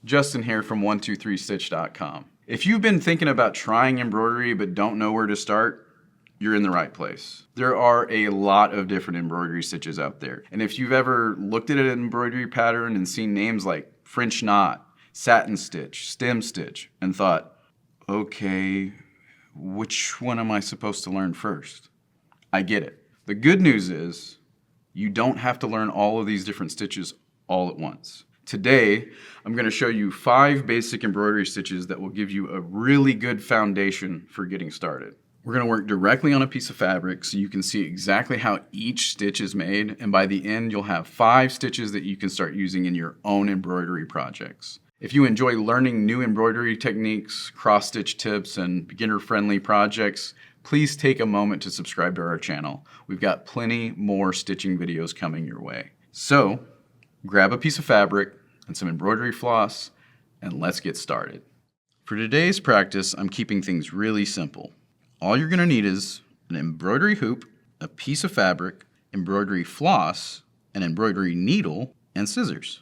Justin here from 123stitch.com. If you've been thinking about trying embroidery but don't know where to start, you're in the right place. There are a lot of different embroidery stitches out there. And if you've ever looked at an embroidery pattern and seen names like French knot, satin stitch, stem stitch, and thought, okay, which one am I supposed to learn first? I get it. The good news is you don't have to learn all of these different stitches all at once. Today, I'm going to show you 5 basic embroidery stitches that will give you a really good foundation for getting started. We're going to work directly on a piece of fabric so you can see exactly how each stitch is made, and by the end you'll have 5 stitches that you can start using in your own embroidery projects. If you enjoy learning new embroidery techniques, cross-stitch tips, and beginner-friendly projects, please take a moment to subscribe to our channel. We've got plenty more stitching videos coming your way. So, grab a piece of fabric and some embroidery floss, and let's get started. For today's practice, I'm keeping things really simple. All you're going to need is an embroidery hoop, a piece of fabric, embroidery floss, an embroidery needle, and scissors.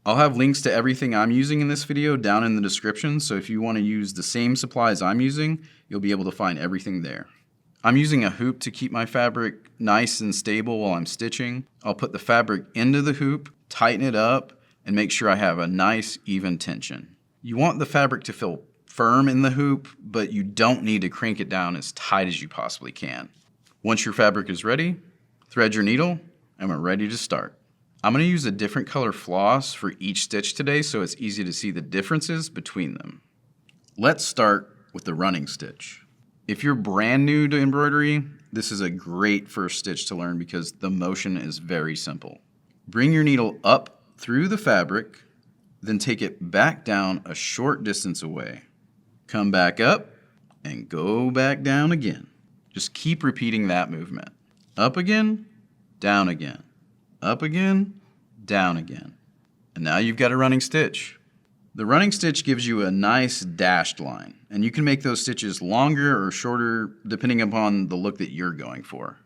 I'll have links to everything I'm using in this video down in the description, so if you want to use the same supplies I'm using, you'll be able to find everything there. I'm using a hoop to keep my fabric nice and stable while I'm stitching. I'll put the fabric into the hoop, tighten it up, and make sure I have a nice even tension. You want the fabric to feel firm in the hoop, but you don't need to crank it down as tight as you possibly can. Once your fabric is ready, thread your needle, and we're ready to start. I'm going to use a different color floss for each stitch today so it's easy to see the differences between them. Let's start with the running stitch. If you're brand new to embroidery, this is a great first stitch to learn because the motion is very simple. Bring your needle up through the fabric, then take it back down a short distance away. Come back up and go back down again. Just keep repeating that movement. Up again, down again. Up again, down again. And now you've got a running stitch. The running stitch gives you a nice dashed line, and you can make those stitches longer or shorter depending upon the look that you're going for.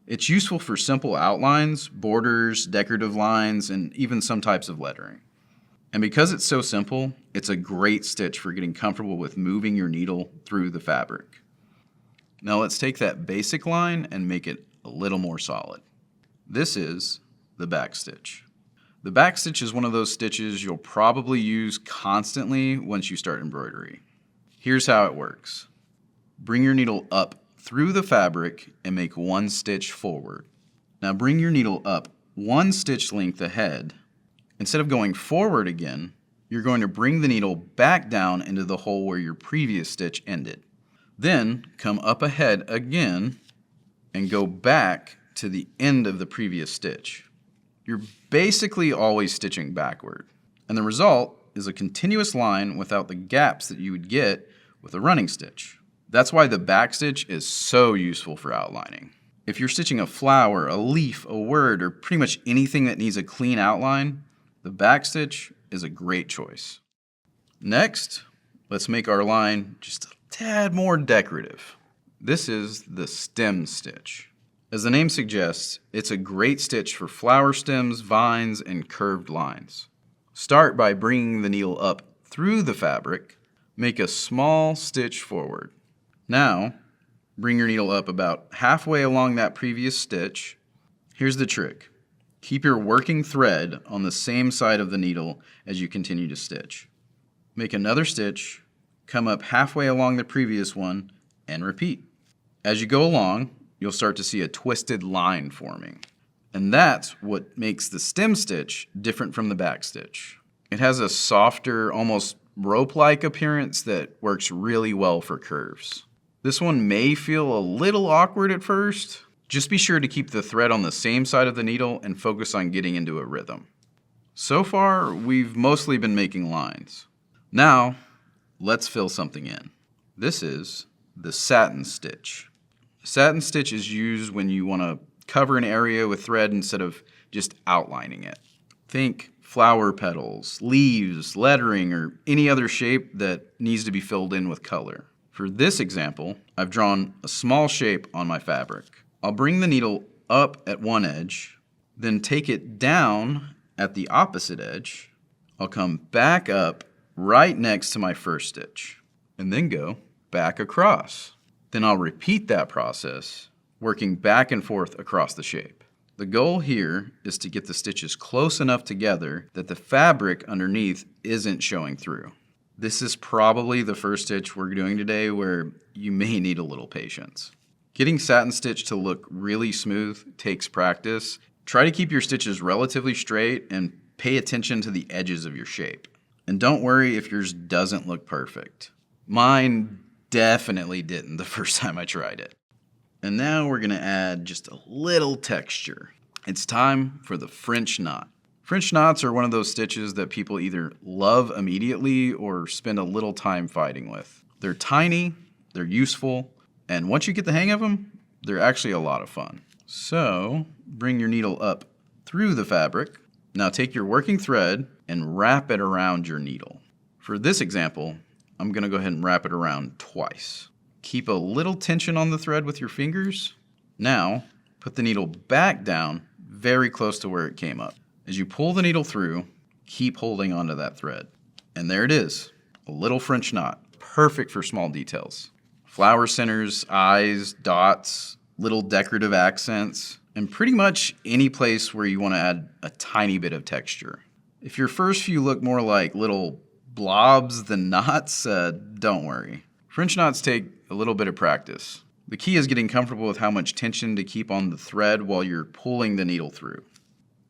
It's useful for simple outlines, borders, decorative lines, and even some types of lettering. And because it's so simple, it's a great stitch for getting comfortable with moving your needle through the fabric. Now let's take that basic line and make it a little more solid. This is the backstitch. The backstitch is one of those stitches you'll probably use constantly once you start embroidery. Here's how it works. Bring your needle up through the fabric and make 1 stitch forward. Now bring your needle up 1 stitch length ahead. Instead of going forward again, you're going to bring the needle back down into the hole where your previous stitch ended. Then come up ahead again and go back to the end of the previous stitch. You're basically always stitching backward, and the result is a continuous line without the gaps that you would get with a running stitch. That's why the backstitch is so useful for outlining. If you're stitching a flower, a leaf, a word, or pretty much anything that needs a clean outline, the backstitch is a great choice. Next, let's make our line just a tad more decorative. This is the stem stitch. As the name suggests, it's a great stitch for flower stems, vines, and curved lines. Start by bringing the needle up through the fabric, make a small stitch forward. Now, bring your needle up about halfway along that previous stitch. Here's the trick. Keep your working thread on the same side of the needle as you continue to stitch. Make another stitch, come up halfway along the previous one, and repeat. As you go along, you'll start to see a twisted line forming. And that's what makes the stem stitch different from the back stitch. It has a softer, almost rope-like appearance that works really well for curves. This one may feel a little awkward at first. Just be sure to keep the thread on the same side of the needle and focus on getting into a rhythm. So far, we've mostly been making lines. Now, let's fill something in. This is the satin stitch. Satin stitch is used when you want to cover an area with thread instead of just outlining it. Think flower petals, leaves, lettering, or any other shape that needs to be filled in with color. For this example, I've drawn a small shape on my fabric. I'll bring the needle up at one edge, then take it down at the opposite edge. I'll come back up right next to my first stitch, and then go back across. Then I'll repeat that process, working back and forth across the shape. The goal here is to get the stitches close enough together that the fabric underneath isn't showing through. This is probably the first stitch we're doing today where you may need a little patience. Getting Satin Stitch to look really smooth takes practice. Try to keep your stitches relatively straight and pay attention to the edges of your shape. And don't worry if yours doesn't look perfect. Mine definitely didn't the first time I tried it. And now we're gonna add just a little texture. It's time for the French knot. French knots are one of those stitches that people either love immediately or spend a little time fighting with. They're tiny, they're useful, and once you get the hang of them, they're actually a lot of fun. So bring your needle up through the fabric. Now take your working thread and wrap it around your needle. For this example, I'm gonna go ahead and wrap it around twice. Keep a little tension on the thread with your fingers. Now, put the needle back down very close to where it came up. As you pull the needle through, keep holding onto that thread. And there it is, a little French knot, perfect for small details. Flower centers, eyes, dots, little decorative accents, and pretty much any place where you want to add a tiny bit of texture. If your first few look more like little blobs than knots, don't worry. French knots take a little bit of practice. The key is getting comfortable with how much tension to keep on the thread while you're pulling the needle through.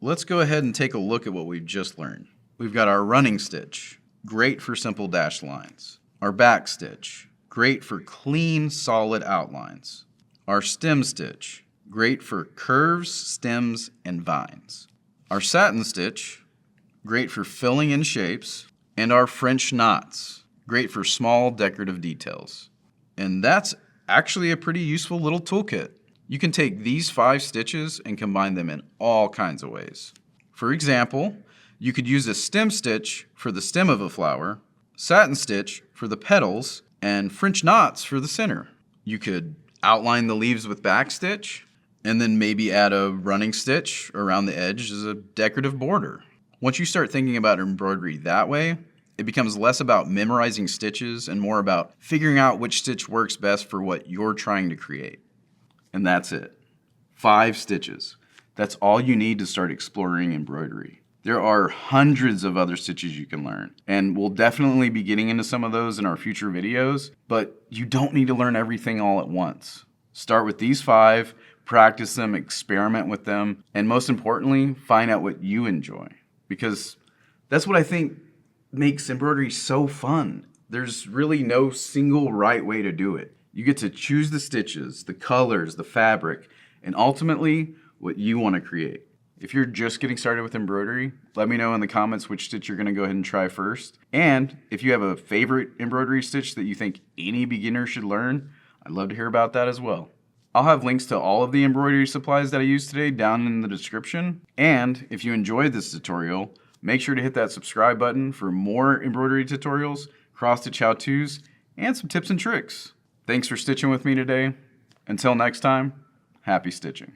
Let's go ahead and take a look at what we've just learned. We've got our running stitch, great for simple dashed lines. Our back stitch, great for clean, solid outlines. Our stem stitch, great for curves, stems, and vines. Our satin stitch, great for filling in shapes. And our French knots, great for small decorative details. And that's actually a pretty useful little toolkit. You can take these 5 stitches and combine them in all kinds of ways. For example, you could use a stem stitch for the stem of a flower, satin stitch for the petals, and French knots for the center. You could outline the leaves with backstitch, and then maybe add a running stitch around the edge as a decorative border. Once you start thinking about embroidery that way, it becomes less about memorizing stitches and more about figuring out which stitch works best for what you're trying to create. And that's it. 5 stitches. That's all you need to start exploring embroidery. There are hundreds of other stitches you can learn, and we'll definitely be getting into some of those in our future videos, but you don't need to learn everything all at once. Start with these 5, practice them, experiment with them, and most importantly, find out what you enjoy. Because that's what I think makes embroidery so fun. There's really no single right way to do it. You get to choose the stitches, the colors, the fabric, and ultimately what you want to create. If you're just getting started with embroidery, let me know in the comments which stitch you're going to go ahead and try first. And if you have a favorite embroidery stitch that you think any beginner should learn, I'd love to hear about that as well. I'll have links to all of the embroidery supplies that I used today down in the description. And if you enjoyed this tutorial, make sure to hit that subscribe button for more embroidery tutorials, cross-stitch how-tos, and some tips and tricks. Thanks for stitching with me today. Until next time, happy stitching.